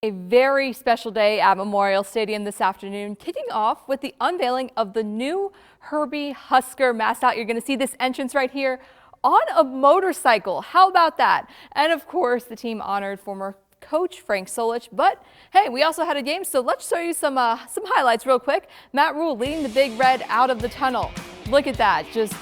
A very special day at Memorial Stadium this afternoon, kicking off with the unveiling of the new Herbie Husker mascot. You're going to see this entrance right here on a motorcycle. How about that? And of course, the team honored former coach Frank Solich. But hey, we also had a game, so let's show you some highlights real quick. Matt Rhule leading the Big Red out of the tunnel. Look at that, just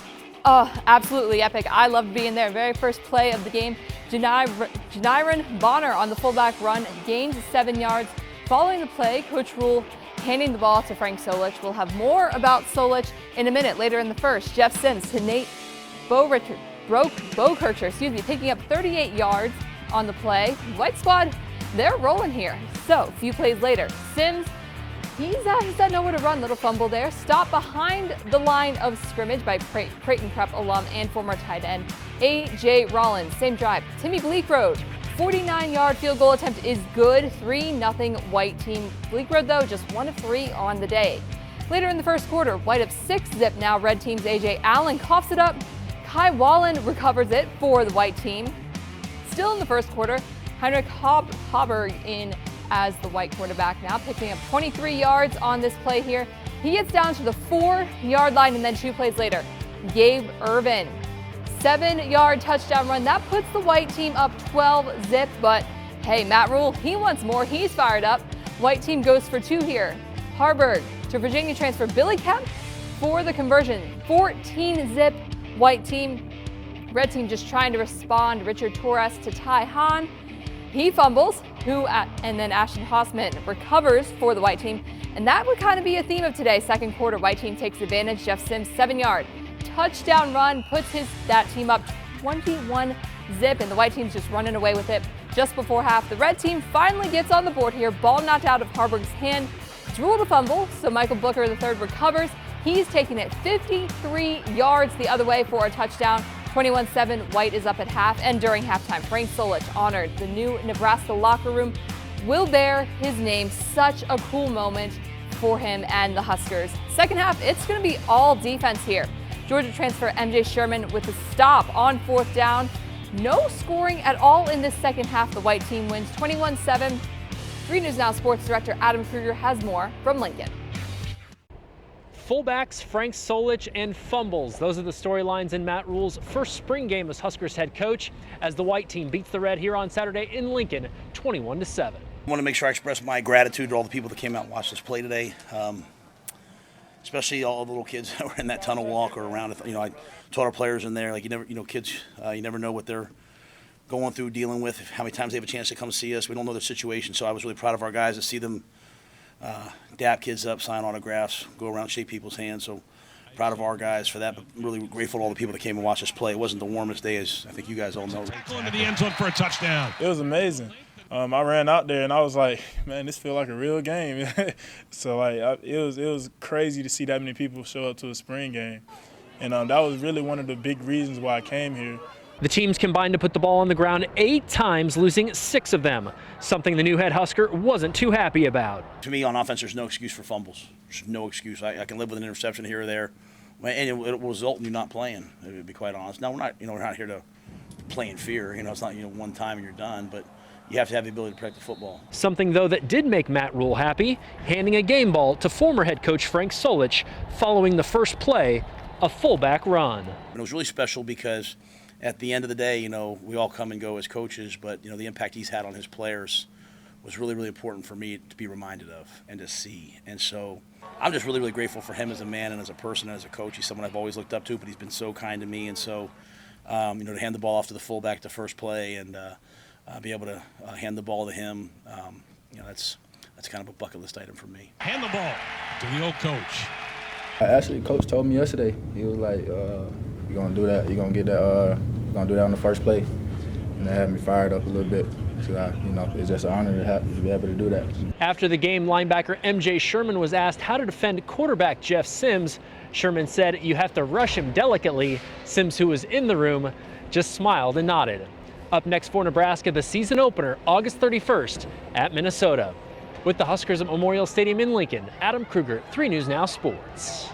absolutely epic. I loved being there. Very first play of the game. Janiran Bonner on the fullback run gains 7 yards. Following the play, Coach Rhule handing the ball to Frank Solich. We'll have more about Solich in a minute later in the first. Jeff Sims to Nate Bokircher, picking up 38 yards on the play. White squad, they're rolling here. So a few plays later, Sims, he's got nowhere to run. Little fumble there. Stop behind the line of scrimmage by Creighton Prep alum and former tight end A.J. Rollins. Same drive. Timmy Bleakroad, 49-yard field goal attempt is good. 3-0 White team. Bleakroad, though, just 1 of 3 on the day. Later in the first quarter, White up 6-zip now. Red team's A.J. Allen coughs it up. Kai Wallen recovers it for the White team. Still in the first quarter, Heinrich Haberg in as the White quarterback now, picking up 23 yards on this play here. He gets down to the 4-yard line, and then 2 plays later, Gabe Irvin, 7-yard touchdown run. That puts the White team up 12-zip, but hey, Matt Rhule, he wants more. He's fired up. White team goes for 2 here. Harburg to Virginia transfer Billy Kemp for the conversion. 14-zip White team. Red team just trying to respond. Richard Torres to Ty Hahn. He fumbles, and then Ashton Hossman recovers for the White team. And that would kind of be a theme of today. Second quarter, White team takes advantage. Jeff Sims, 7-yard touchdown run, puts that team up 21-zip, and the White team's just running away with it. Just before half, the Red team finally gets on the board here. Ball knocked out of Harburg's hand. It's ruled a fumble, so Michael Booker III recovers. He's taking it 53 yards the other way for a touchdown. 21-7, White is up at half, and during halftime, Frank Solich honored the new Nebraska locker room. Will bear his name. Such a cool moment for him and the Huskers. Second half, it's going to be all defense here. Georgia transfer MJ Sherman with a stop on 4th down. No scoring at all in this second half. The White team wins 21-7. 3 News Now Sports Director Adam Kruger has more from Lincoln. Fullbacks, Frank Solich, and fumbles. Those are the storylines in Matt Rhule's first spring game as Huskers head coach, as the White team beats the Red here on Saturday in Lincoln, 21-7. I want to make sure I express my gratitude to all the people that came out and watched us play today, especially all the little kids that were in that tunnel walk or around. I told our players in there, like, kids, you never know what they're going through, dealing with, how many times they have a chance to come see us. We don't know their situation, so I was really proud of our guys to see them dap kids up, sign autographs, go around, shake people's hands. So proud of our guys for that, but really grateful to all the people that came and watched us play. It wasn't the warmest day, as I think you guys all know. Into the end zone for a touchdown. It was amazing. I ran out there and I was like, man, this feels like a real game. So it was crazy to see that many people show up to a spring game, and that was really one of the big reasons why I came here. The teams combined to put the ball on the ground 8 times, losing 6 of them, something the new head Husker wasn't too happy about. To me, on offense, there's no excuse for fumbles. There's no excuse. I can live with an interception here or there, and it will result in you not playing, to be quite honest. Now, we're not here to play in fear. It's not one time and you're done, but you have to have the ability to protect the football. Something, though, that did make Matt Rhule happy, handing a game ball to former head coach Frank Solich following the first play, a fullback run. It was really special because at the end of the day, we all come and go as coaches, but, the impact he's had on his players was really, really important for me to be reminded of and to see. And so I'm just really, really grateful for him as a man and as a person and as a coach. He's someone I've always looked up to, but he's been so kind to me. And so, to hand the ball off to the fullback the first play and be able to hand the ball to him, that's kind of a bucket list item for me. Hand the ball to the old coach. Actually, coach told me yesterday, he was like, you're going to do that. You're going to get that. You're going to do that on the first play. And that had me fired up a little bit. So, it's just an honor to be able to do that. After the game, linebacker MJ Sherman was asked how to defend quarterback Jeff Sims. Sherman said, you have to rush him delicately. Sims, who was in the room, just smiled and nodded. Up next for Nebraska, the season opener, August 31st at Minnesota. With the Huskers at Memorial Stadium in Lincoln, Adam Kruger, 3 News Now Sports.